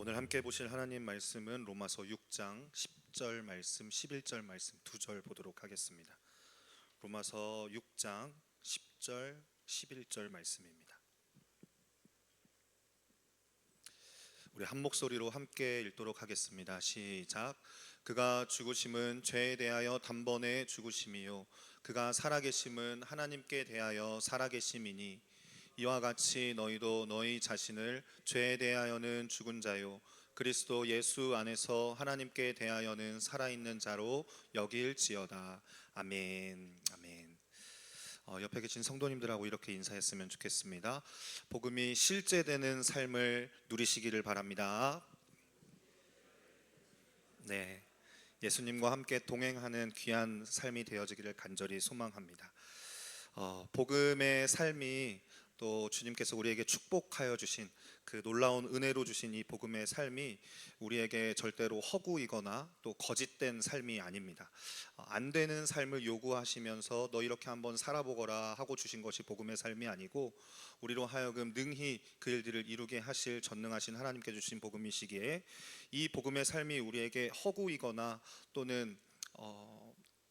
오늘 함께 보실 하나님 말씀은 로마서 6장 10절 말씀, 11절 말씀 두 절 보도록 하겠습니다. 로마서 6장 10절, 11절 말씀입니다. 우리 한 목소리로 함께 읽도록 하겠습니다. 시작. 그가 죽으심은 죄에 대하여 단번에 죽으심이요 그가 살아계심은 하나님께 대하여 살아계심이니 이와 같이 너희도 너희 자신을 죄에 대하여는 죽은 자요 그리스도 예수 안에서 하나님께 대하여는 살아있는 자로 여길지어다. 아멘. 아멘. 옆에 계신 성도님들하고 이렇게 인사했으면 좋겠습니다. 복음이 실제되는 삶을 누리시기를 바랍니다. 네, 예수님과 함께 동행하는 귀한 삶이 되어지기를 간절히 소망합니다. 복음의 삶이 또 주님께서 우리에게 축복하여 주신 그 놀라운 은혜로 주신 이 복음의 삶이 우리에게 절대로 허구이거나 또 거짓된 삶이 아닙니다. 안 되는 삶을 요구하시면서 너 이렇게 한번 살아보거라 하고 주신 것이 복음의 삶이 아니고 우리로 하여금 능히 그 일들을 이루게 하실 전능하신 하나님께 주신 복음이시기에 이 복음의 삶이 우리에게 허구이거나 또는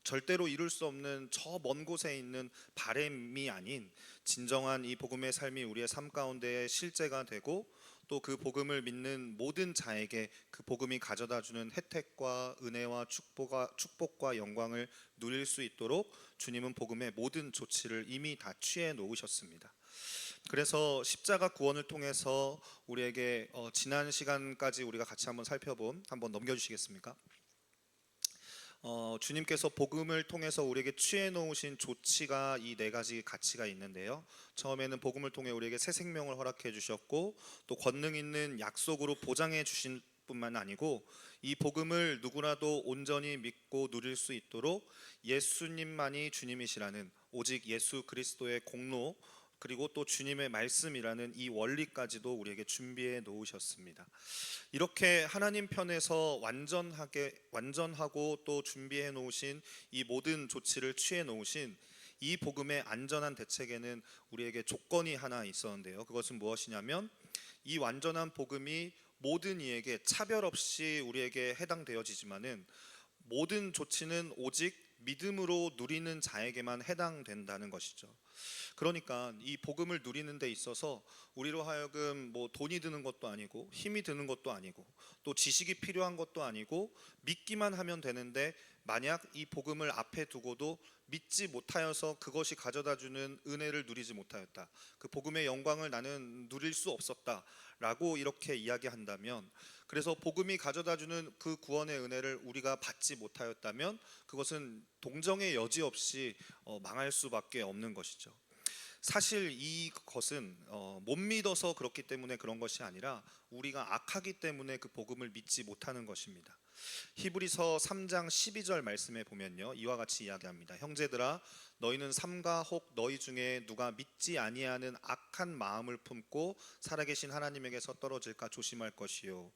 절대로 이룰 수 없는 저 먼 곳에 있는 바램이 아닌 진정한 이 복음의 삶이 우리의 삶 가운데 실제가 되고 또 그 복음을 믿는 모든 자에게 그 복음이 가져다주는 혜택과 은혜와 축복과 영광을 누릴 수 있도록 주님은 복음의 모든 조치를 이미 다 취해 놓으셨습니다. 그래서 십자가 구원을 통해서 우리에게 지난 시간까지 우리가 같이 한번 살펴본, 한번 넘겨주시겠습니까? 주님께서 복음을 통해서 우리에게 취해 놓으신 조치가 이 네 가지 가치가 있는데요. 처음에는 복음을 통해 우리에게 새 생명을 허락해 주셨고 또 권능 있는 약속으로 보장해 주신 뿐만 아니고 이 복음을 누구라도 온전히 믿고 누릴 수 있도록 예수님만이 주님이시라는 오직 예수 그리스도의 공로 그리고 또 주님의 말씀이라는 이 원리까지도 우리에게 준비해 놓으셨습니다. 이렇게 하나님 편에서 완전하고 또 준비해 놓으신 이 모든 조치를 취해 놓으신 이 복음의 안전한 대책에는 우리에게 조건이 하나 있었는데요. 그것은 무엇이냐면 이 완전한 복음이 모든 이에게 차별 없이 우리에게 해당되어지지만은 모든 조치는 오직 믿음으로 누리는 자에게만 해당된다는 것이죠. 그러니까 이 복음을 누리는 데 있어서 우리로 하여금 뭐 돈이 드는 것도 아니고 힘이 드는 것도 아니고 또 지식이 필요한 것도 아니고 믿기만 하면 되는데 만약 이 복음을 앞에 두고도 믿지 못하여서 그것이 가져다주는 은혜를 누리지 못하였다, 그 복음의 영광을 나는 누릴 수 없었다 라고 이렇게 이야기한다면, 그래서 복음이 가져다주는 그 구원의 은혜를 우리가 받지 못하였다면 그것은 동정의 여지 없이 망할 수밖에 없는 것이죠. 사실 이것은 못 믿어서 그렇기 때문에 그런 것이 아니라 우리가 악하기 때문에 그 복음을 믿지 못하는 것입니다. 히브리서 3장 12절 말씀에 보면요, 이와 같이 이야기합니다. 형제들아 너희는 삼가 혹 너희 중에 누가 믿지 아니하는 악한 마음을 품고 살아계신 하나님에게서 떨어질까 조심할 것이요.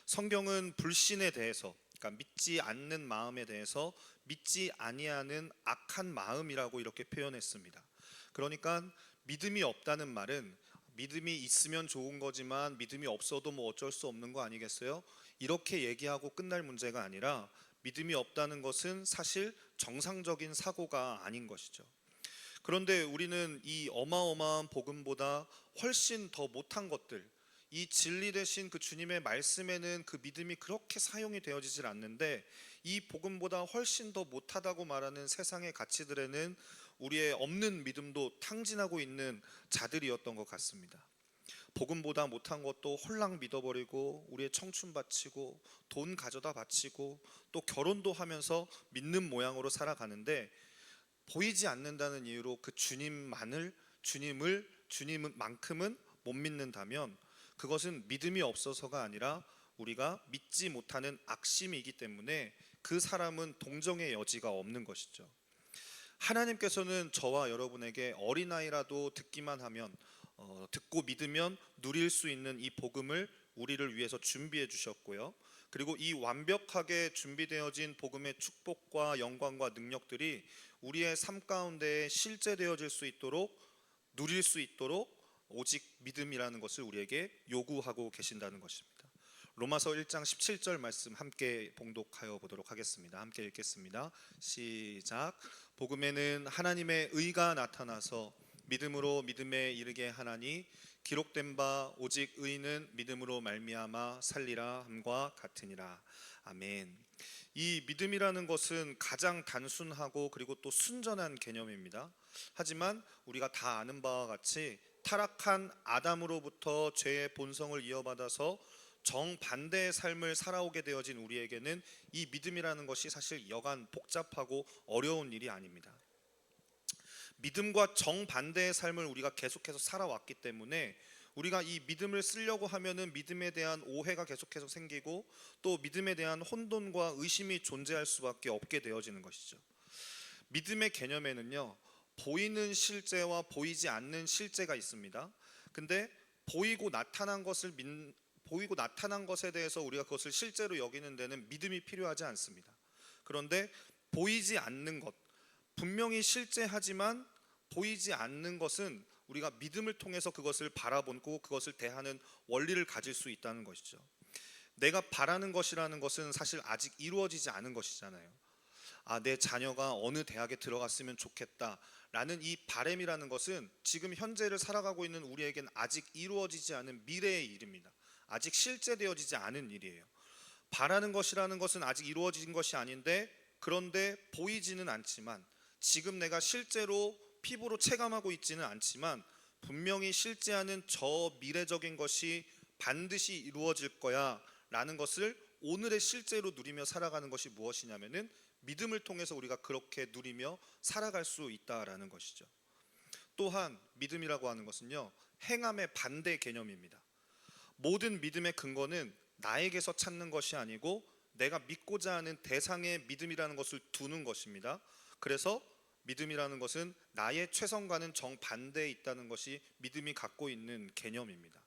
성경은 불신에 대해서, 그러니까 믿지 않는 마음에 대해서 믿지 아니하는 악한 마음이라고 이렇게 표현했습니다. 그러니까 믿음이 없다는 말은 믿음이 있으면 좋은 거지만 믿음이 없어도 뭐 어쩔 수 없는 거 아니겠어요? 이렇게 얘기하고 끝날 문제가 아니라 믿음이 없다는 것은 사실 정상적인 사고가 아닌 것이죠. 그런데 우리는 이 어마어마한 복음보다 훨씬 더 못한 것들, 이 진리 되신 그 주님의 말씀에는 그 믿음이 그렇게 사용이 되어지질 않는데 이 복음보다 훨씬 더 못하다고 말하는 세상의 가치들에는 우리의 없는 믿음도 탕진하고 있는 자들이었던 것 같습니다. 복음보다 못한 것도 홀랑 믿어버리고 우리의 청춘 바치고 돈 가져다 바치고 또 결혼도 하면서 믿는 모양으로 살아가는데 보이지 않는다는 이유로 그 주님만큼은 못 믿는다면 그것은 믿음이 없어서가 아니라 우리가 믿지 못하는 악심이기 때문에 그 사람은 동정의 여지가 없는 것이죠. 하나님께서는 저와 여러분에게 어린아이라도 듣기만 하면 듣고 믿으면 누릴 수 있는 이 복음을 우리를 위해서 준비해 주셨고요. 그리고 이 완벽하게 준비되어진 복음의 축복과 영광과 능력들이 우리의 삶 가운데 실제되어질 수 있도록 누릴 수 있도록 오직 믿음이라는 것을 우리에게 요구하고 계신다는 것입니다. 로마서 1장 17절 말씀 함께 봉독하여 보도록 하겠습니다. 함께 읽겠습니다. 시작. 복음에는 하나님의 의가 나타나서 믿음으로 믿음에 이르게 하나니 기록된 바 오직 의는 믿음으로 말미암아 살리라 함과 같으니라. 아멘. 이 믿음이라는 것은 가장 단순하고 그리고 또 순전한 개념입니다. 하지만 우리가 다 아는 바와 같이 타락한 아담으로부터 죄의 본성을 이어받아서 정반대의 삶을 살아오게 되어진 우리에게는 이 믿음이라는 것이 사실 여간 복잡하고 어려운 일이 아닙니다. 믿음과 정반대의 삶을 우리가 계속해서 살아왔기 때문에 우리가 이 믿음을 쓰려고 하면은 믿음에 대한 오해가 계속해서 생기고 또 믿음에 대한 혼돈과 의심이 존재할 수밖에 없게 되어지는 것이죠. 믿음의 개념에는요, 보이는 실제와 보이지 않는 실제가 있습니다. 근데 보이고 나타난 것에 대해서 우리가 그것을 실제로 여기는 데는 믿음이 필요하지 않습니다. 그런데 보이지 않는 것, 분명히 실제하지만 보이지 않는 것은 우리가 믿음을 통해서 그것을 바라보고 그것을 대하는 원리를 가질 수 있다는 것이죠. 내가 바라는 것이라는 것은 사실 아직 이루어지지 않은 것이잖아요. 내 자녀가 어느 대학에 들어갔으면 좋겠다라는 이 바람이라는 것은 지금 현재를 살아가고 있는 우리에겐 아직 이루어지지 않은 미래의 일입니다. 아직 실제되어지지 않은 일이에요. 바라는 것이라는 것은 아직 이루어진 것이 아닌데, 그런데 보이지는 않지만, 지금 내가 실제로 피부로 체감하고 있지는 않지만 분명히 실제하는 저 미래적인 것이 반드시 이루어질 거야 라는 것을 오늘의 실제로 누리며 살아가는 것이 무엇이냐면은 믿음을 통해서 우리가 그렇게 누리며 살아갈 수 있다라는 것이죠. 또한 믿음이라고 하는 것은요, 행함의 반대 개념입니다. 모든 믿음의 근거는 나에게서 찾는 것이 아니고 내가 믿고자 하는 대상의 믿음이라는 것을 두는 것입니다. 그래서 믿음이라는 것은 나의 최선과는 정반대에 있다는 것이 믿음이 갖고 있는 개념입니다.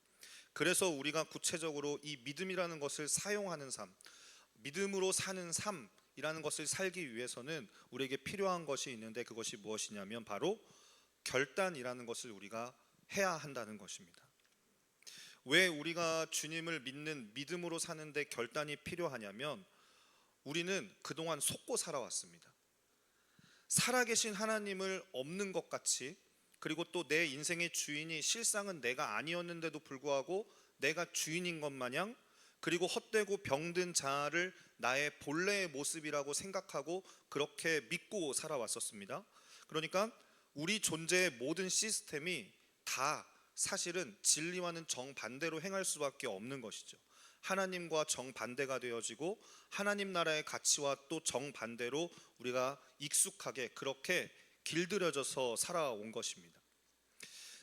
그래서 우리가 구체적으로 이 믿음이라는 것을 사용하는 삶, 믿음으로 사는 삶이라는 것을 살기 위해서는 우리에게 필요한 것이 있는데, 그것이 무엇이냐면 바로 결단이라는 것을 우리가 해야 한다는 것입니다. 왜 우리가 주님을 믿는 믿음으로 사는데 결단이 필요하냐면, 우리는 그동안 속고 살아왔습니다. 살아계신 하나님을 없는 것 같이, 그리고 또 내 인생의 주인이 실상은 내가 아니었는데도 불구하고 내가 주인인 것 마냥, 그리고 헛되고 병든 자아를 나의 본래의 모습이라고 생각하고 그렇게 믿고 살아왔었습니다. 그러니까 우리 존재의 모든 시스템이 다 사실은 진리와는 정반대로 행할 수밖에 없는 것이죠. 하나님과 정반대가 되어지고 하나님 나라의 가치와 또 정반대로 우리가 익숙하게 그렇게 길들여져서 살아온 것입니다.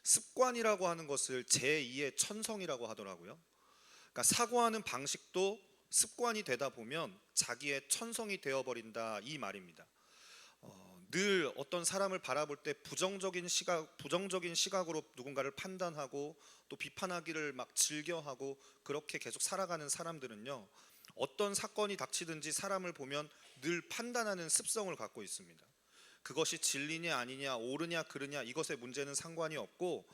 습관이라고 하는 것을 제2의 천성이라고 하더라고요. 그러니까 사고하는 방식도 습관이 되다 보면 자기의 천성이 되어버린다, 이 말입니다. 늘 어떤 사람을 바라볼 때 부정적인 시각으로 누군가를 판단하고 또 비판하기를 막 즐겨하고 그렇게 계속 살아가는 사람들은요, 어떤 사건이 닥치든지 사람을 보면 늘 판단하는 습성을 갖고 있습니다. 그것이 진리냐 아니냐, 옳으냐 그르냐, 이것의 문제는 상관이 없고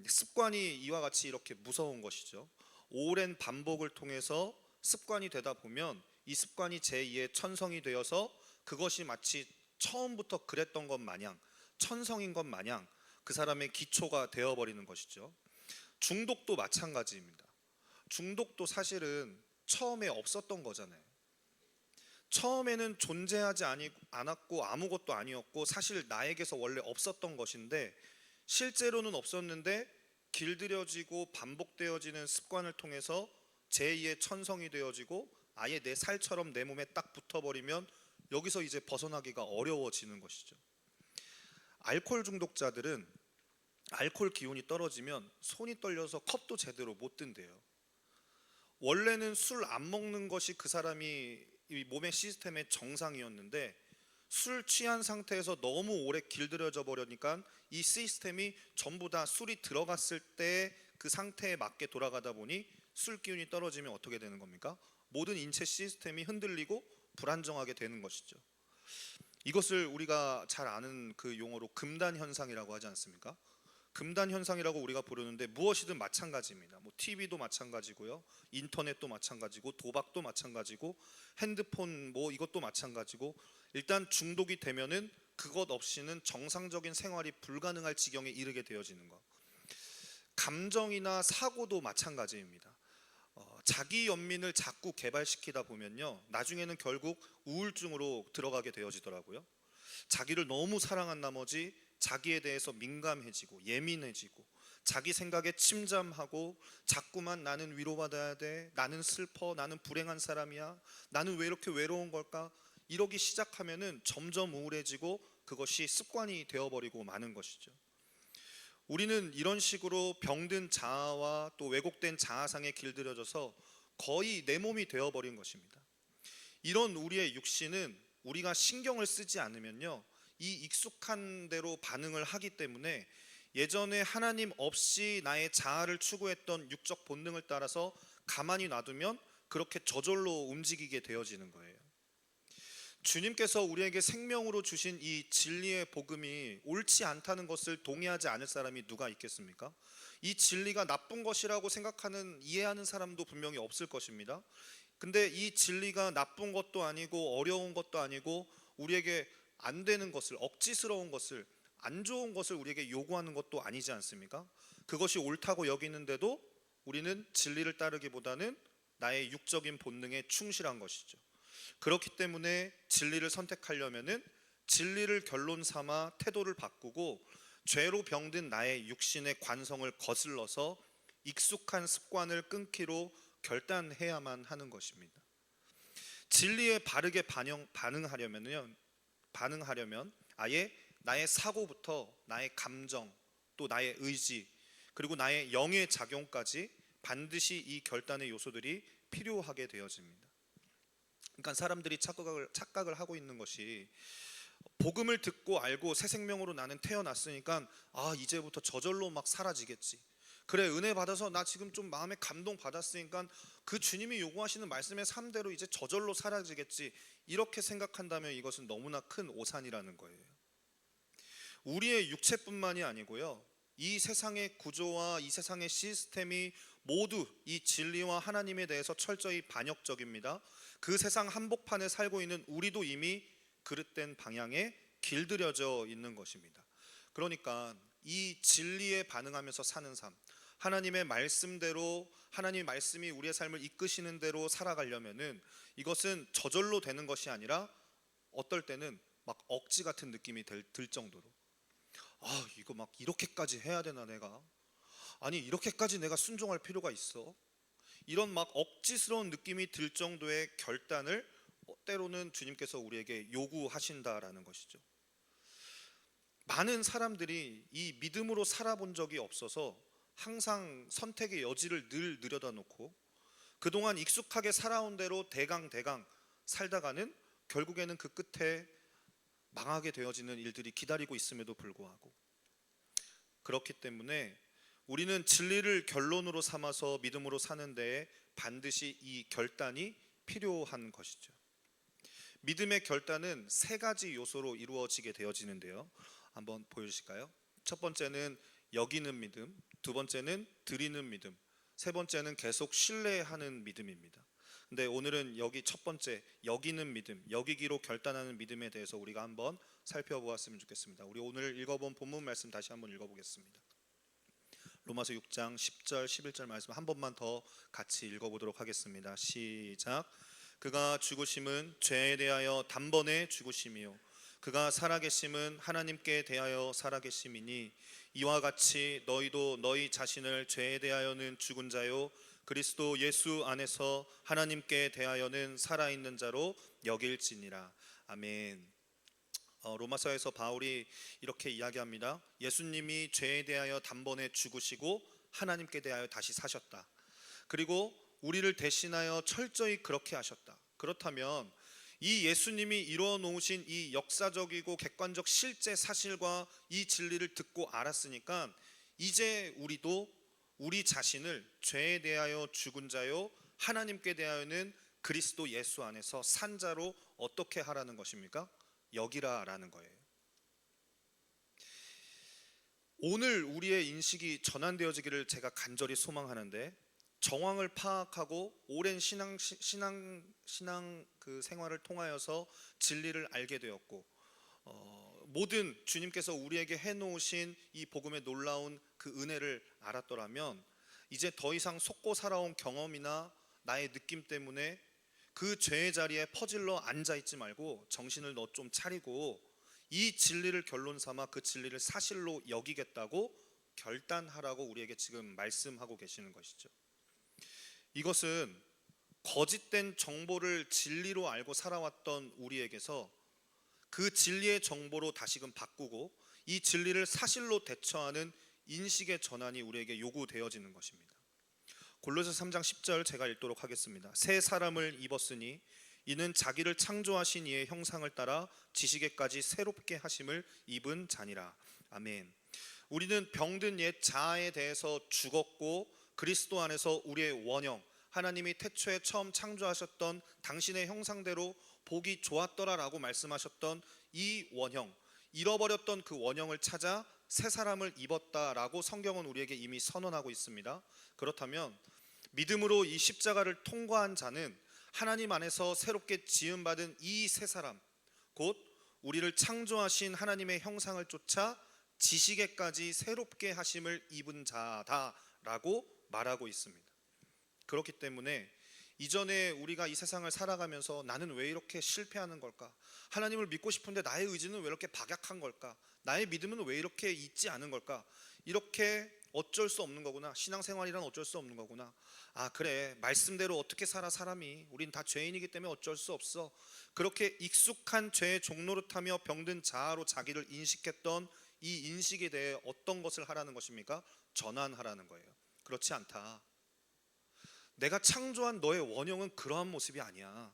습관이 이와 같이 이렇게 무서운 것이죠. 오랜 반복을 통해서 습관이 되다 보면 이 습관이 제2의 천성이 되어서 그것이 마치 처음부터 그랬던 것 마냥, 천성인 것 마냥 그 사람의 기초가 되어버리는 것이죠. 중독도 마찬가지입니다. 중독도 사실은 처음에 없었던 거잖아요. 처음에는 존재하지 않았고 아무것도 아니었고 사실 나에게서 원래 없었던 것인데, 실제로는 없었는데 길들여지고 반복되어지는 습관을 통해서 제2의 천성이 되어지고 아예 내 살처럼 내 몸에 딱 붙어버리면 여기서 이제 벗어나기가 어려워지는 것이죠. 알코올 중독자들은 알코올 기운이 떨어지면 손이 떨려서 컵도 제대로 못 든대요. 원래는 술 안 먹는 것이 그 사람이 이 몸의 시스템의 정상이었는데, 술 취한 상태에서 너무 오래 길들여져 버리니까 이 시스템이 전부 다 술이 들어갔을 때 그 상태에 맞게 돌아가다 보니 술 기운이 떨어지면 어떻게 되는 겁니까? 모든 인체 시스템이 흔들리고 불안정하게 되는 것이죠. 이것을 우리가 잘 아는 그 용어로 금단 현상이라고 하지 않습니까? 금단 현상이라고 우리가 부르는데 무엇이든 마찬가지입니다. 뭐 TV도 마찬가지고요, 인터넷도 마찬가지고, 도박도 마찬가지고, 핸드폰 뭐 이것도 마찬가지고, 일단 중독이 되면은 그것 없이는 정상적인 생활이 불가능할 지경에 이르게 되어지는 것. 감정이나 사고도 마찬가지입니다. 자기 연민을 자꾸 개발시키다 보면요, 나중에는 결국 우울증으로 들어가게 되어지더라고요. 자기를 너무 사랑한 나머지 자기에 대해서 민감해지고 예민해지고, 자기 생각에 침잠하고, 자꾸만 나는 위로받아야 돼, 나는 슬퍼, 나는 불행한 사람이야, 나는 왜 이렇게 외로운 걸까, 이러기 시작하면은 점점 우울해지고 그것이 습관이 되어버리고 마는 것이죠. 우리는 이런 식으로 병든 자아와 또 왜곡된 자아상에 길들여져서 거의 내 몸이 되어버린 것입니다. 이런 우리의 육신은 우리가 신경을 쓰지 않으면요, 이 익숙한 대로 반응을 하기 때문에 예전에 하나님 없이 나의 자아를 추구했던 육적 본능을 따라서 가만히 놔두면 그렇게 저절로 움직이게 되어지는 거예요. 주님께서 우리에게 생명으로 주신 이 진리의 복음이 옳지 않다는 것을 동의하지 않을 사람이 누가 있겠습니까? 이 진리가 나쁜 것이라고 생각하는, 이해하는 사람도 분명히 없을 것입니다. 근데 이 진리가 나쁜 것도 아니고 어려운 것도 아니고 우리에게 안 되는 것을, 억지스러운 것을, 안 좋은 것을 우리에게 요구하는 것도 아니지 않습니까? 그것이 옳다고 여기는데도 우리는 진리를 따르기보다는 나의 육적인 본능에 충실한 것이죠. 그렇기 때문에 진리를 선택하려면은 진리를 결론 삼아 태도를 바꾸고 죄로 병든 나의 육신의 관성을 거슬러서 익숙한 습관을 끊기로 결단해야만 하는 것입니다. 진리에 바르게 반응하려면 아예 나의 사고부터 나의 감정, 또 나의 의지, 그리고 나의 영의 작용까지 반드시 이 결단의 요소들이 필요하게 되어집니다. 그러니까 사람들이 착각을 하고 있는 것이, 복음을 듣고 알고 새 생명으로 나는 태어났으니까 이제부터 저절로 막 사라지겠지, 그래 은혜 받아서 나 지금 좀 마음에 감동 받았으니까 그 주님이 요구하시는 말씀의 삶대로 이제 저절로 사라지겠지, 이렇게 생각한다면 이것은 너무나 큰 오산이라는 거예요. 우리의 육체뿐만이 아니고요, 이 세상의 구조와 이 세상의 시스템이 모두 이 진리와 하나님에 대해서 철저히 반역적입니다. 그 세상 한복판에 살고 있는 우리도 이미 그릇된 방향에 길들여져 있는 것입니다. 그러니까 이 진리에 반응하면서 사는 삶, 하나님의 말씀대로, 하나님의 말씀이 우리의 삶을 이끄시는 대로 살아가려면은 이것은 저절로 되는 것이 아니라 어떨 때는 막 억지 같은 느낌이 들 정도로, 이거 막 이렇게까지 해야 되나 내가, 아니 이렇게까지 내가 순종할 필요가 있어, 이런 막 억지스러운 느낌이 들 정도의 결단을 때로는 주님께서 우리에게 요구하신다라는 것이죠. 많은 사람들이 이 믿음으로 살아본 적이 없어서 항상 선택의 여지를 늘 늘여다 놓고 그동안 익숙하게 살아온 대로 대강 살다가는 결국에는 그 끝에 망하게 되어지는 일들이 기다리고 있음에도 불구하고, 그렇기 때문에 우리는 진리를 결론으로 삼아서 믿음으로 사는 데에 반드시 이 결단이 필요한 것이죠. 믿음의 결단은 세 가지 요소로 이루어지게 되어지는데요, 한번 보여주실까요? 첫 번째는 여기는 믿음, 두 번째는 드리는 믿음, 세 번째는 계속 신뢰하는 믿음입니다. 근데 오늘은 여기 첫 번째 여기는 믿음, 여기기로 결단하는 믿음에 대해서 우리가 한번 살펴보았으면 좋겠습니다. 우리 오늘 읽어본 본문 말씀 다시 한번 읽어보겠습니다. 로마서 6장 10절 11절 말씀 한 번만 더 같이 읽어보도록 하겠습니다. 시작. 그가 죽으심은 죄에 대하여 단번에 죽으심이요 그가 살아계심은 하나님께 대하여 살아계심이니 이와 같이 너희도 너희 자신을 죄에 대하여는 죽은 자요 그리스도 예수 안에서 하나님께 대하여는 살아있는 자로 여길지니라. 아멘. 로마서에서 바울이 이렇게 이야기합니다. 예수님이 죄에 대하여 단번에 죽으시고 하나님께 대하여 다시 사셨다. 그리고 우리를 대신하여 철저히 그렇게 하셨다. 그렇다면 이 예수님이 이루어 놓으신 이 역사적이고 객관적 실제 사실과 이 진리를 듣고 알았으니까 이제 우리도 우리 자신을 죄에 대하여 죽은 자요 하나님께 대하여는 그리스도 예수 안에서 산 자로 어떻게 하라는 것입니까? 여기라라는 거예요. 오늘 우리의 인식이 전환되어지기를 제가 간절히 소망하는데, 정황을 파악하고 오랜 신앙 그 생활을 통하여서 진리를 알게 되었고, 모든 주님께서 우리에게 해놓으신 이 복음의 놀라운 그 은혜를 알았더라면, 이제 더 이상 속고 살아온 경험이나 나의 느낌 때문에 그 죄의 자리에 퍼질러 앉아 있지 말고 정신을 너 좀 차리고 이 진리를 결론 삼아 그 진리를 사실로 여기겠다고 결단하라고 우리에게 지금 말씀하고 계시는 것이죠. 이것은 거짓된 정보를 진리로 알고 살아왔던 우리에게서 그 진리의 정보로 다시금 바꾸고 이 진리를 사실로 대처하는 인식의 전환이 우리에게 요구되어지는 것입니다. 골로새 3장 10절 제가 읽도록 하겠습니다. 새 사람을 입었으니 이는 자기를 창조하신 이의 형상을 따라 지식에까지 새롭게 하심을 입은 자니라. 아멘. 우리는 병든 옛 자아에 대해서 죽었고 그리스도 안에서 우리의 원형, 하나님이 태초에 처음 창조하셨던 당신의 형상대로 보기 좋았더라라고 말씀하셨던 이 원형, 잃어버렸던 그 원형을 찾아 새 사람을 입었다라고 성경은 우리에게 이미 선언하고 있습니다. 그렇다면 믿음으로 이 십자가를 통과한 자는 하나님 안에서 새롭게 지음받은 이 새 사람, 곧 우리를 창조하신 하나님의 형상을 쫓아 지식에까지 새롭게 하심을 입은 자다라고 말하고 있습니다. 그렇기 때문에 이전에 우리가 이 세상을 살아가면서 나는 왜 이렇게 실패하는 걸까? 하나님을 믿고 싶은데 나의 의지는 왜 이렇게 박약한 걸까? 나의 믿음은 왜 이렇게 있지 않은 걸까? 이렇게 어쩔 수 없는 거구나. 신앙생활이란 어쩔 수 없는 거구나. 아 그래, 말씀대로 어떻게 살아 사람이. 우린 다 죄인이기 때문에 어쩔 수 없어. 그렇게 익숙한 죄의 종노릇하며 병든 자아로 자기를 인식했던 이 인식에 대해 어떤 것을 하라는 것입니까? 전환하라는 거예요. 그렇지 않다. 내가 창조한 너의 원형은 그러한 모습이 아니야.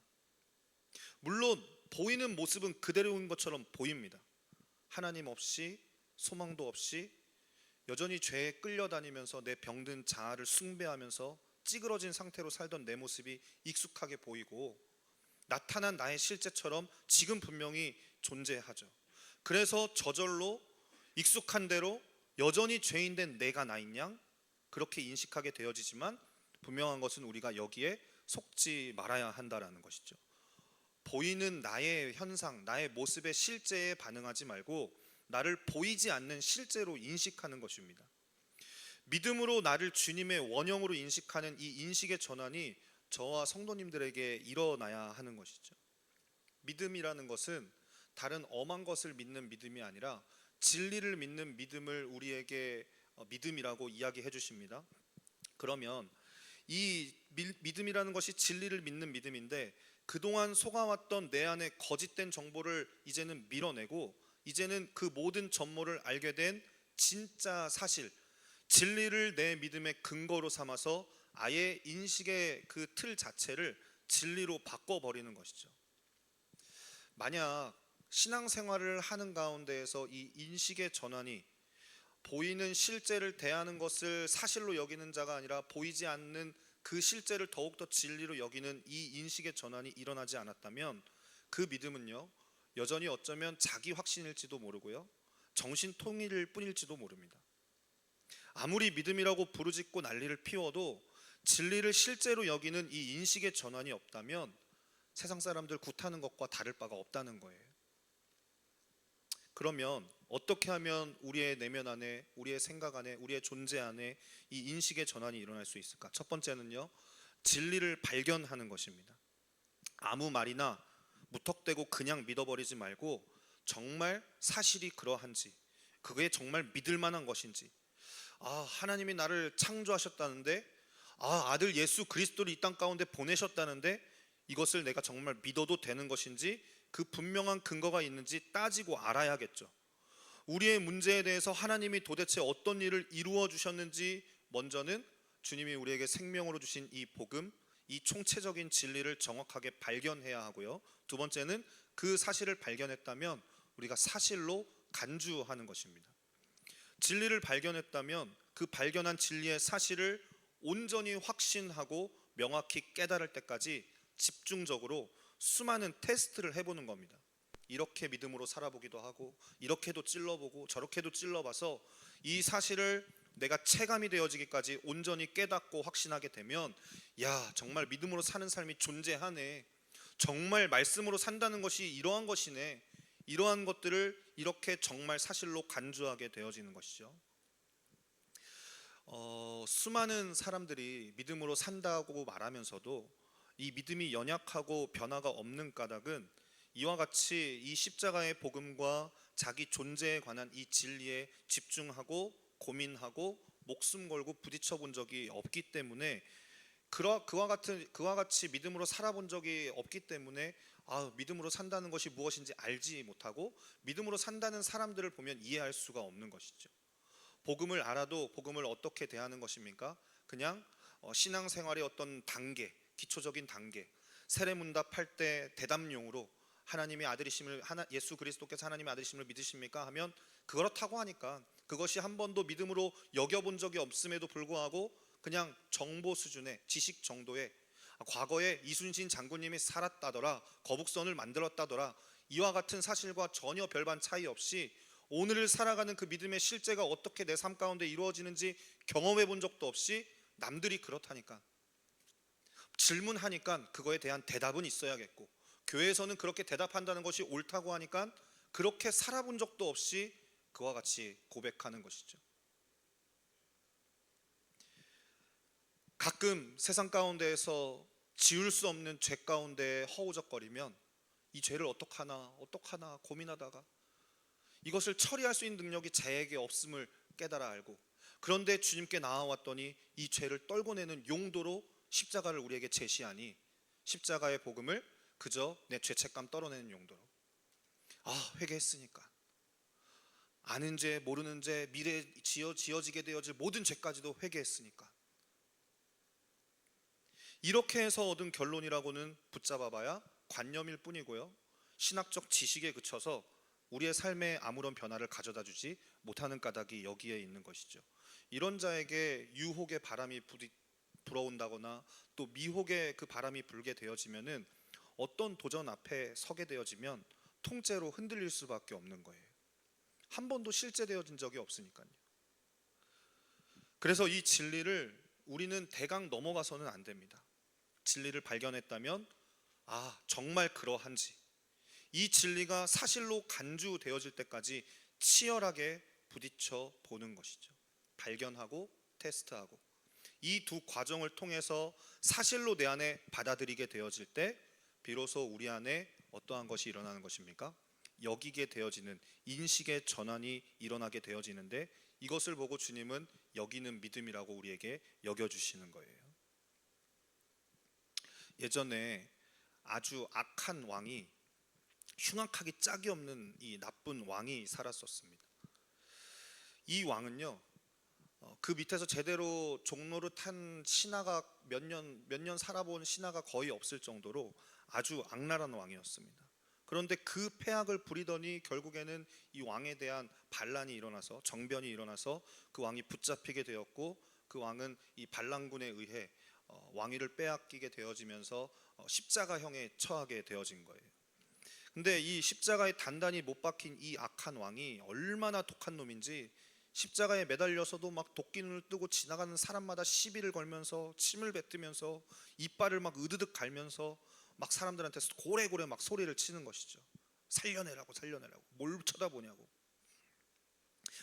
물론 보이는 모습은 그대로인 것처럼 보입니다. 하나님 없이, 소망도 없이 여전히 죄에 끌려다니면서 내 병든 자아를 숭배하면서 찌그러진 상태로 살던 내 모습이 익숙하게 보이고 나타난 나의 실제처럼 지금 분명히 존재하죠. 그래서 저절로 익숙한 대로 여전히 죄인된 내가 나인 양 그렇게 인식하게 되어지지만, 분명한 것은 우리가 여기에 속지 말아야 한다라는 것이죠. 보이는 나의 현상, 나의 모습의 실제에 반응하지 말고 나를 보이지 않는 실제로 인식하는 것입니다. 믿음으로 나를 주님의 원형으로 인식하는 이 인식의 전환이 저와 성도님들에게 일어나야 하는 것이죠. 믿음이라는 것은 다른 엄한 것을 믿는 믿음이 아니라 진리를 믿는 믿음을 우리에게 믿음이라고 이야기해 주십니다. 그러면 이 믿음이라는 것이 진리를 믿는 믿음인데, 그동안 속아왔던 내 안에 거짓된 정보를 이제는 밀어내고 이제는 그 모든 전모를 알게 된 진짜 사실, 진리를 내 믿음의 근거로 삼아서 아예 인식의 그 틀 자체를 진리로 바꿔버리는 것이죠. 만약 신앙생활을 하는 가운데에서 이 인식의 전환이 보이는 실제를 대하는 것을 사실로 여기는 자가 아니라 보이지 않는 그 실제를 더욱더 진리로 여기는 이 인식의 전환이 일어나지 않았다면 그 믿음은요, 여전히 어쩌면 자기 확신일지도 모르고요, 정신통일일 뿐일지도 모릅니다. 아무리 믿음이라고 부르짖고 난리를 피워도 진리를 실제로 여기는 이 인식의 전환이 없다면 세상 사람들 굿하는 것과 다를 바가 없다는 거예요. 그러면 어떻게 하면 우리의 내면 안에, 우리의 생각 안에, 우리의 존재 안에 이 인식의 전환이 일어날 수 있을까? 첫 번째는요, 진리를 발견하는 것입니다. 아무 말이나 무턱대고 그냥 믿어버리지 말고 정말 사실이 그러한지, 그게 정말 믿을 만한 것인지, 하나님이 나를 창조하셨다는데, 아들 예수 그리스도를 이 땅 가운데 보내셨다는데 이것을 내가 정말 믿어도 되는 것인지 그 분명한 근거가 있는지 따지고 알아야겠죠. 우리의 문제에 대해서 하나님이 도대체 어떤 일을 이루어 주셨는지 먼저는 주님이 우리에게 생명으로 주신 이 복음, 이 총체적인 진리를 정확하게 발견해야 하고요. 두 번째는 그 사실을 발견했다면 우리가 사실로 간주하는 것입니다. 진리를 발견했다면 그 발견한 진리의 사실을 온전히 확신하고 명확히 깨달을 때까지 집중적으로 수많은 테스트를 해보는 겁니다. 이렇게 믿음으로 살아보기도 하고, 이렇게도 찔러보고 저렇게도 찔러봐서 이 사실을 내가 체감이 되어지기까지 온전히 깨닫고 확신하게 되면, 야, 정말 믿음으로 사는 삶이 존재하네, 정말 말씀으로 산다는 것이 이러한 것이네, 이러한 것들을 이렇게 정말 사실로 간주하게 되어지는 것이죠. 수많은 사람들이 믿음으로 산다고 말하면서도 이 믿음이 연약하고 변화가 없는 까닭은 이와 같이 이 십자가의 복음과 자기 존재에 관한 이 진리에 집중하고 고민하고 목숨 걸고 부딪혀 본 적이 없기 때문에, 그와 같이 믿음으로 살아본 적이 없기 때문에 믿음으로 산다는 것이 무엇인지 알지 못하고 믿음으로 산다는 사람들을 보면 이해할 수가 없는 것이죠. 복음을 알아도 복음을 어떻게 대하는 것입니까? 그냥 신앙생활의 어떤 단계, 기초적인 단계, 세례문답할 때 대답용으로 하나님의 아들이심을, 예수 그리스도께서 하나님의 아들이심을 믿으십니까? 하면 그렇다고 하니까, 그것이 한 번도 믿음으로 여겨본 적이 없음에도 불구하고 그냥 정보 수준의 지식 정도의, 과거에 이순신 장군님이 살았다더라, 거북선을 만들었다더라, 이와 같은 사실과 전혀 별반 차이 없이 오늘을 살아가는 그 믿음의 실제가 어떻게 내 삶 가운데 이루어지는지 경험해 본 적도 없이 남들이 그렇다니까, 질문하니까 그거에 대한 대답은 있어야겠고, 교회에서는 그렇게 대답한다는 것이 옳다고 하니까 그렇게 살아본 적도 없이 그와 같이 고백하는 것이죠. 가끔 세상 가운데에서 지울 수 없는 죄 가운데 허우적거리면 이 죄를 어떡하나 고민하다가 이것을 처리할 수 있는 능력이 자에게 없음을 깨달아 알고, 그런데 주님께 나아왔더니 이 죄를 떨궈내는 용도로 십자가를 우리에게 제시하니, 십자가의 복음을 그저 내 죄책감 떨어내는 용도로, 회개했으니까 아는 죄 모르는 죄 미래에 지어지게 되어질 모든 죄까지도 회개했으니까, 이렇게 해서 얻은 결론이라고는 붙잡아봐야 관념일 뿐이고요, 신학적 지식에 그쳐서 우리의 삶에 아무런 변화를 가져다 주지 못하는 까닭이 여기에 있는 것이죠. 이런 자에게 유혹의 바람이 불어온다거나 또 미혹의 그 바람이 불게 되어지면은 어떤 도전 앞에 서게 되어지면 통째로 흔들릴 수밖에 없는 거예요. 한 번도 실제되어진 적이 없으니까요. 그래서 이 진리를 우리는 대강 넘어가서는 안 됩니다. 진리를 발견했다면 정말 그러한지, 이 진리가 사실로 간주되어질 때까지 치열하게 부딪혀 보는 것이죠. 발견하고 테스트하고, 이 두 과정을 통해서 사실로 내 안에 받아들이게 되어질 때 비로소 우리 안에 어떠한 것이 일어나는 것입니까? 여기게 되어지는 인식의 전환이 일어나게 되어지는데, 이것을 보고 주님은 여기는 믿음이라고 우리에게 여겨주시는 거예요. 예전에 아주 악한 왕이, 흉악하기 짝이 없는 이 나쁜 왕이 살았었습니다. 이 왕은요, 그 밑에서 제대로 종로를 탄 신하가 몇 년 살아본 신하가 거의 없을 정도로 아주 악랄한 왕이었습니다. 그런데 그 패악을 부리더니 결국에는 이 왕에 대한 반란이 일어나서, 정변이 일어나서 그 왕이 붙잡히게 되었고, 그 왕은 이 반란군에 의해 왕위를 빼앗기게 되어지면서 십자가형에 처하게 되어진 거예요. 근데 이 십자가에 단단히 못 박힌 이 악한 왕이 얼마나 독한 놈인지, 십자가에 매달려서도 막 도끼눈을 뜨고 지나가는 사람마다 시비를 걸면서 침을 뱉으면서 이빨을 막 으드득 갈면서 막 사람들한테 고래고래 막 소리를 치는 것이죠. 살려내라고 뭘 쳐다보냐고.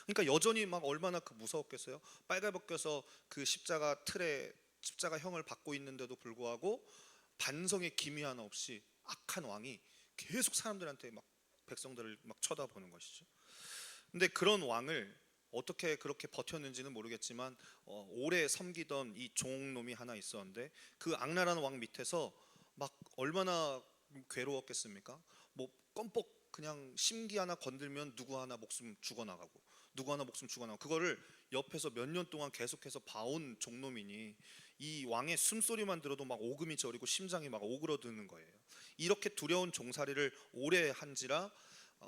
그러니까 여전히 막 얼마나 무서웠겠어요. 빨가벗겨서 그 십자가 틀에 십자가형을 받고 있는데도 불구하고 반성의 기미 하나 없이 악한 왕이 계속 사람들한테 막 백성들을 막 쳐다보는 것이죠. 근데 그런 왕을 어떻게 그렇게 버텼는지는 모르겠지만 오래 섬기던 이 종놈이 하나 있었는데, 그 악랄한 왕 밑에서 막 얼마나 괴로웠겠습니까? 뭐 껌뻑 그냥 심기 하나 건들면 누구 하나 목숨 죽어나가고, 그거를 옆에서 몇 년 동안 계속해서 봐온 종놈이니 이 왕의 숨소리만 들어도 막 오금이 저리고 심장이 막 오그러드는 거예요. 이렇게 두려운 종살이를 오래 한지라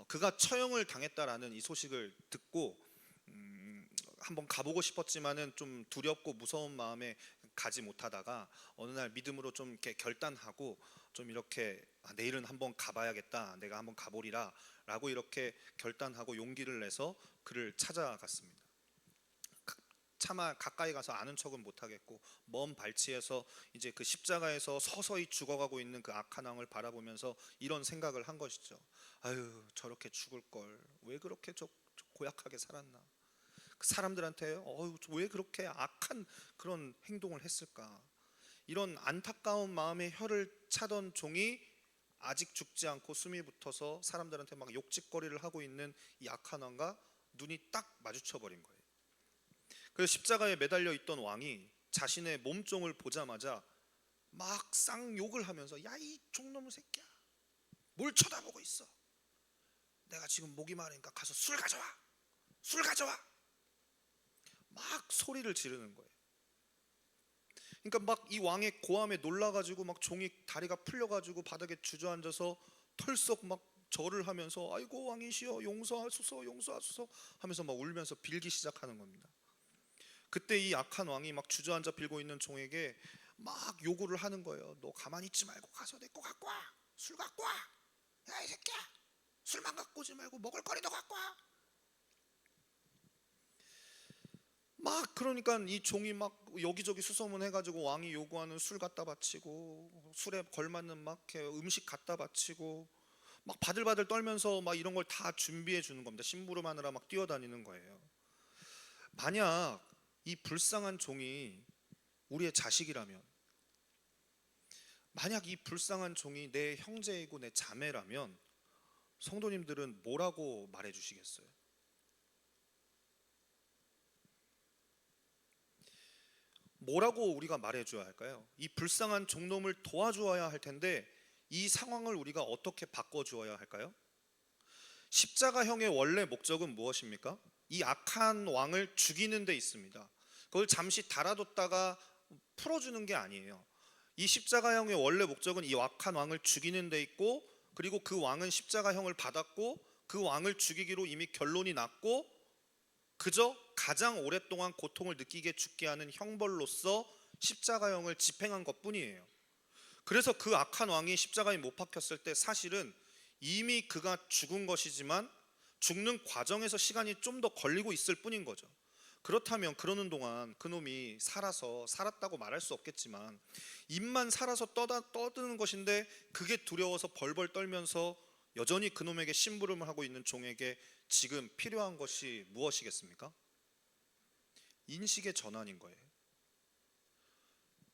그가 처형을 당했다라는 이 소식을 듣고 한번 가보고 싶었지만은 좀 두렵고 무서운 마음에 가지 못하다가 어느 날 믿음으로 좀 이렇게 결단하고 좀 이렇게 내일은 한번 가봐야겠다, 내가 한번 가보리라 라고 이렇게 결단하고 용기를 내서 그를 찾아갔습니다. 차마 가까이 가서 아는 척은 못하겠고 먼 발치에서 이제 그 십자가에서 서서히 죽어가고 있는 그 악한 왕을 바라보면서 이런 생각을 한 것이죠. 아유, 저렇게 죽을 걸 왜 그렇게 저 고약하게 살았나. 그 사람들한테 왜 그렇게 악한 그런 행동을 했을까. 이런 안타까운 마음에 혀를 차던 종이 아직 죽지 않고 숨이 붙어서 사람들한테 막 욕짓거리를 하고 있는 이 악한 왕과 눈이 딱 마주쳐 버린 거예요. 그래서 십자가에 매달려 있던 왕이 자신의 몸종을 보자마자 막 쌍욕을 하면서, 야, 이 종놈의 새끼야, 뭘 쳐다보고 있어. 내가 지금 목이 마르니까 가서 술 가져와. 술 가져와. 막 소리를 지르는 거예요. 그러니까 막 이 왕의 고함에 놀라가지고 막 종이 다리가 풀려가지고 바닥에 주저앉아서 털썩 막 절을 하면서, 아이고 왕이시여 용서하소서 용서하소서 하면서 막 울면서 빌기 시작하는 겁니다. 그때 이 악한 왕이 막 주저앉아 빌고 있는 종에게 막 요구를 하는 거예요. 너 가만히 있지 말고 가서 내 거 갖고 와. 술 갖고 와. 야, 이 새끼야, 술만 갖고 오지 말고 먹을거리도 갖고 와. 막 그러니까 이 종이 막 여기저기 수소문해가지고 왕이 요구하는 술 갖다 바치고, 술에 걸맞는 막 음식 갖다 바치고, 막 바들바들 떨면서 막 이런 걸 다 준비해 주는 겁니다. 심부름하느라 막 뛰어다니는 거예요. 만약 이 불쌍한 종이 우리의 자식이라면, 만약 이 불쌍한 종이 내 형제이고 내 자매라면 성도님들은 뭐라고 말해 주시겠어요? 뭐라고 우리가 말해줘야 할까요? 이 불쌍한 종놈을 도와주어야 할 텐데 이 상황을 우리가 어떻게 바꿔주어야 할까요? 십자가형의 원래 목적은 무엇입니까? 이 악한 왕을 죽이는 데 있습니다. 그걸 잠시 달아뒀다가 풀어주는 게 아니에요. 이 십자가형의 원래 목적은 이 악한 왕을 죽이는 데 있고, 그리고 그 왕은 십자가형을 받았고 그 왕을 죽이기로 이미 결론이 났고, 그저 가장 오랫동안 고통을 느끼게 죽게 하는 형벌로서 십자가형을 집행한 것뿐이에요. 그래서 그 악한 왕이 십자가에 못 박혔을 때 사실은 이미 그가 죽은 것이지만 죽는 과정에서 시간이 좀 더 걸리고 있을 뿐인 거죠. 그렇다면 그러는 동안 그놈이 살았다고 말할 수 없겠지만 입만 살아서 떠드는 것인데, 그게 두려워서 벌벌 떨면서 여전히 그놈에게 심부름을 하고 있는 종에게 지금 필요한 것이 무엇이겠습니까? 인식의 전환인 거예요.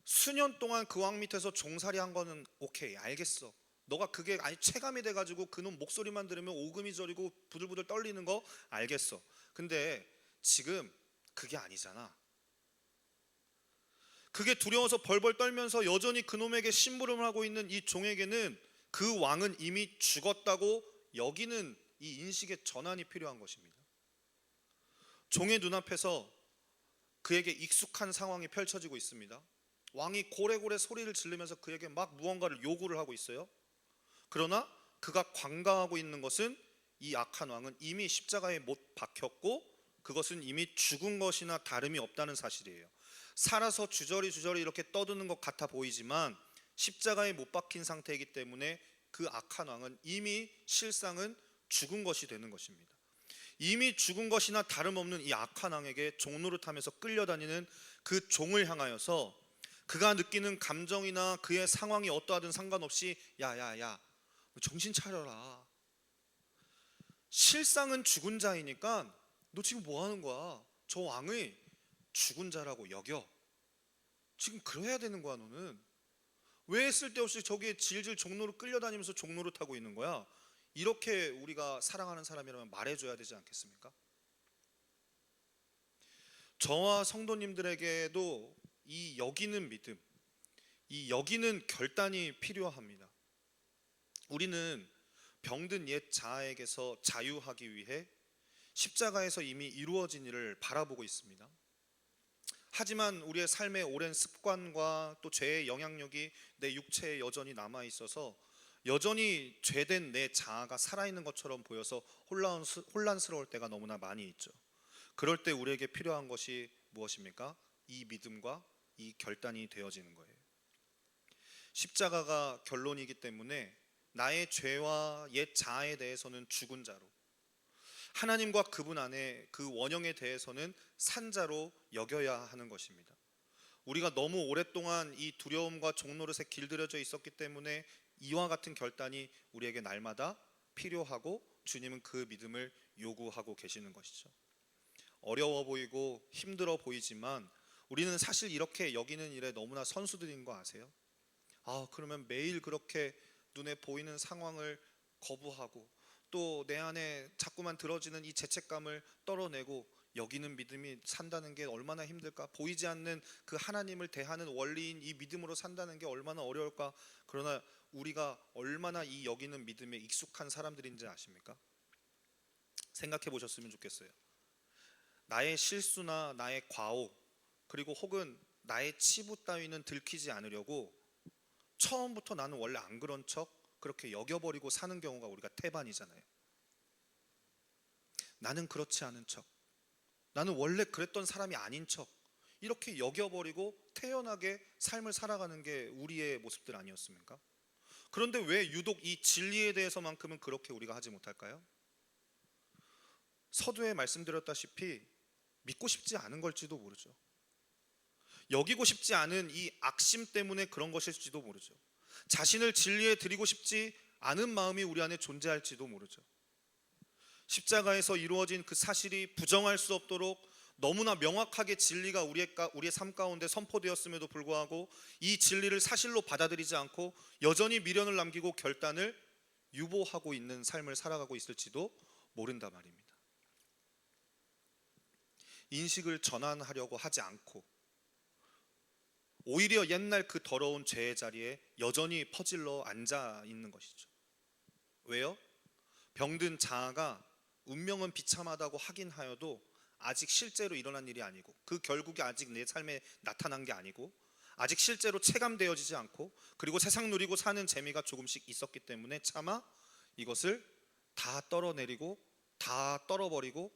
수년 동안 그 왕 밑에서 종살이 한 거는 오케이, 알겠어. 너가 그게 아니 체감이 돼가지고 그놈 목소리만 들으면 오금이 저리고 부들부들 떨리는 거 알겠어. 근데 지금 그게 아니잖아. 그게 두려워서 벌벌 떨면서 여전히 그놈에게 심부름을 하고 있는 이 종에게는 그 왕은 이미 죽었다고 여기는 이 인식의 전환이 필요한 것입니다. 종의 눈앞에서 그에게 익숙한 상황이 펼쳐지고 있습니다. 왕이 고래고래 소리를 지르면서 그에게 막 무언가를 요구를 하고 있어요. 그러나 그가 관망하고 있는 것은 이 악한 왕은 이미 십자가에 못 박혔고 그것은 이미 죽은 것이나 다름이 없다는 사실이에요. 살아서 주저리 이렇게 떠드는 것 같아 보이지만 십자가에 못 박힌 상태이기 때문에 그 악한 왕은 이미 실상은 죽은 것이 되는 것입니다. 이미 죽은 것이나 다름없는 이 악한 왕에게 종노릇하면서 끌려다니는 그 종을 향하여서 그가 느끼는 감정이나 그의 상황이 어떠하든 상관없이, 야야야 정신 차려라. 실상은 죽은 자이니까 너 지금 뭐 하는 거야? 저 왕을 죽은 자라고 여겨. 지금 그래야 되는 거야. 너는 왜 쓸데없이 저기에 질질 종로로 끌려다니면서 종노릇 하고 있는 거야? 이렇게 우리가 사랑하는 사람이라면 말해줘야 되지 않겠습니까? 저와 성도님들에게도 이 여기는 믿음, 이 여기는 결단이 필요합니다. 우리는 병든 옛 자아에게서 자유하기 위해 십자가에서 이미 이루어진 일을 바라보고 있습니다. 하지만 우리의 삶의 오랜 습관과 또 죄의 영향력이 내 육체에 여전히 남아 있어서 여전히 죄된 내 자아가 살아있는 것처럼 보여서 혼란스러울 때가 너무나 많이 있죠. 그럴 때 우리에게 필요한 것이 무엇입니까? 이 믿음과 이 결단이 되어지는 거예요. 십자가가 결론이기 때문에 나의 죄와 옛 자아에 대해서는 죽은 자로, 하나님과 그분 안에 그 원형에 대해서는 산자로 여겨야 하는 것입니다. 우리가 너무 오랫동안 이 두려움과 종노릇에 길들여져 있었기 때문에 이와 같은 결단이 우리에게 날마다 필요하고 주님은 그 믿음을 요구하고 계시는 것이죠. 어려워 보이고 힘들어 보이지만 우리는 사실 이렇게 여기는 일에 너무나 선수들인 거 아세요? 그러면 매일 그렇게 눈에 보이는 상황을 거부하고 또 내 안에 자꾸만 들어지는 이 죄책감을 떨어내고 여기는 믿음이 산다는 게 얼마나 힘들까? 보이지 않는 그 하나님을 대하는 원리인 이 믿음으로 산다는 게 얼마나 어려울까? 그러나 우리가 얼마나 이 여기는 믿음에 익숙한 사람들인지 아십니까? 생각해 보셨으면 좋겠어요. 나의 실수나 나의 과오 그리고 혹은 나의 치부 따위는 들키지 않으려고 처음부터 나는 원래 안 그런 척 그렇게 여겨버리고 사는 경우가 우리가 태반이잖아요. 나는 그렇지 않은 척, 나는 원래 그랬던 사람이 아닌 척 이렇게 여겨버리고 태연하게 삶을 살아가는 게 우리의 모습들 아니었습니까? 그런데 왜 유독 이 진리에 대해서만큼은 그렇게 우리가 하지 못할까요? 서두에 말씀드렸다시피 믿고 싶지 않은 걸지도 모르죠. 여기고 싶지 않은 이 악심 때문에 그런 것일지도 모르죠. 자신을 진리에 드리고 싶지 않은 마음이 우리 안에 존재할지도 모르죠. 십자가에서 이루어진 그 사실이 부정할 수 없도록 너무나 명확하게 진리가 우리의 삶 가운데 선포되었음에도 불구하고 이 진리를 사실로 받아들이지 않고 여전히 미련을 남기고 결단을 유보하고 있는 삶을 살아가고 있을지도 모른다 말입니다. 인식을 전환하려고 하지 않고 오히려 옛날 그 더러운 죄의 자리에 여전히 퍼질러 앉아 있는 것이죠. 왜요? 병든 자아가 운명은 비참하다고 하긴 하여도 아직 실제로 일어난 일이 아니고 그 결국이 아직 내 삶에 나타난 게 아니고 아직 실제로 체감되어지지 않고 그리고 세상 누리고 사는 재미가 조금씩 있었기 때문에 차마 이것을 다 떨어내리고 다 떨어버리고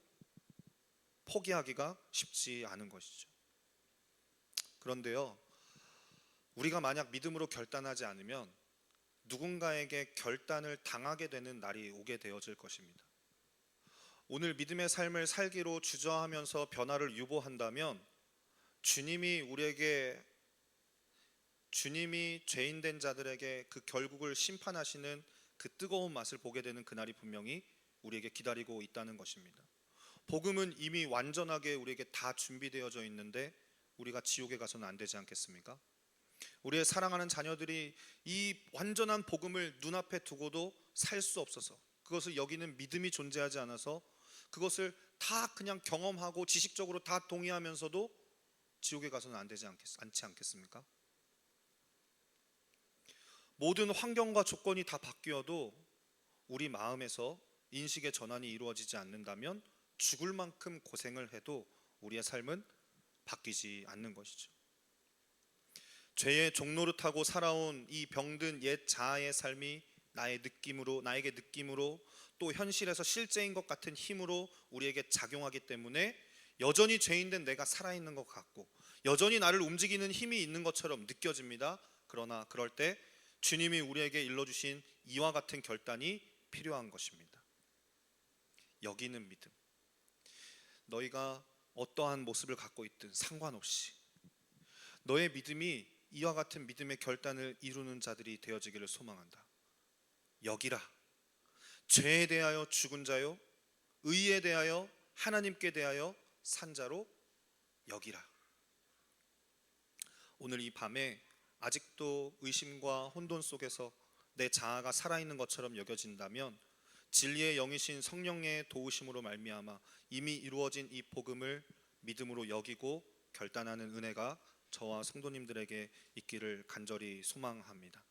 포기하기가 쉽지 않은 것이죠. 그런데요, 우리가 만약 믿음으로 결단하지 않으면 누군가에게 결단을 당하게 되는 날이 오게 되어질 것입니다. 오늘 믿음의 삶을 살기로 주저하면서 변화를 유보한다면 주님이 죄인된 자들에게 그 결국을 심판하시는 그 뜨거운 맛을 보게 되는 그날이 분명히 우리에게 기다리고 있다는 것입니다. 복음은 이미 완전하게 우리에게 다 준비되어져 있는데 우리가 지옥에 가서는 안 되지 않겠습니까? 우리의 사랑하는 자녀들이 이 완전한 복음을 눈앞에 두고도 살 수 없어서 그것을 여기는 믿음이 존재하지 않아서 그것을 다 그냥 경험하고 지식적으로 다 동의하면서도 지옥에 가서는 안 되지 않지 않겠습니까? 모든 환경과 조건이 다 바뀌어도 우리 마음에서 인식의 전환이 이루어지지 않는다면 죽을 만큼 고생을 해도 우리의 삶은 바뀌지 않는 것이죠. 죄의 종노릇하고 살아온 이 병든 옛 자아의 삶이 나에게 느낌으로 또 현실에서 실제인 것 같은 힘으로 우리에게 작용하기 때문에 여전히 죄인된 내가 살아있는 것 같고 여전히 나를 움직이는 힘이 있는 것처럼 느껴집니다. 그러나 그럴 때 주님이 우리에게 일러주신 이와 같은 결단이 필요한 것입니다. 여기는 믿음. 너희가 어떠한 모습을 갖고 있든 상관없이 너의 믿음이 이와 같은 믿음의 결단을 이루는 자들이 되어지기를 소망한다. 여기라. 죄에 대하여 죽은 자요, 의에 대하여 하나님께 대하여 산 자로 여기라. 오늘 이 밤에 아직도 의심과 혼돈 속에서 내 자아가 살아있는 것처럼 여겨진다면 진리의 영이신 성령의 도우심으로 말미암아 이미 이루어진 이 복음을 믿음으로 여기고 결단하는 은혜가 저와 성도님들에게 있기를 간절히 소망합니다.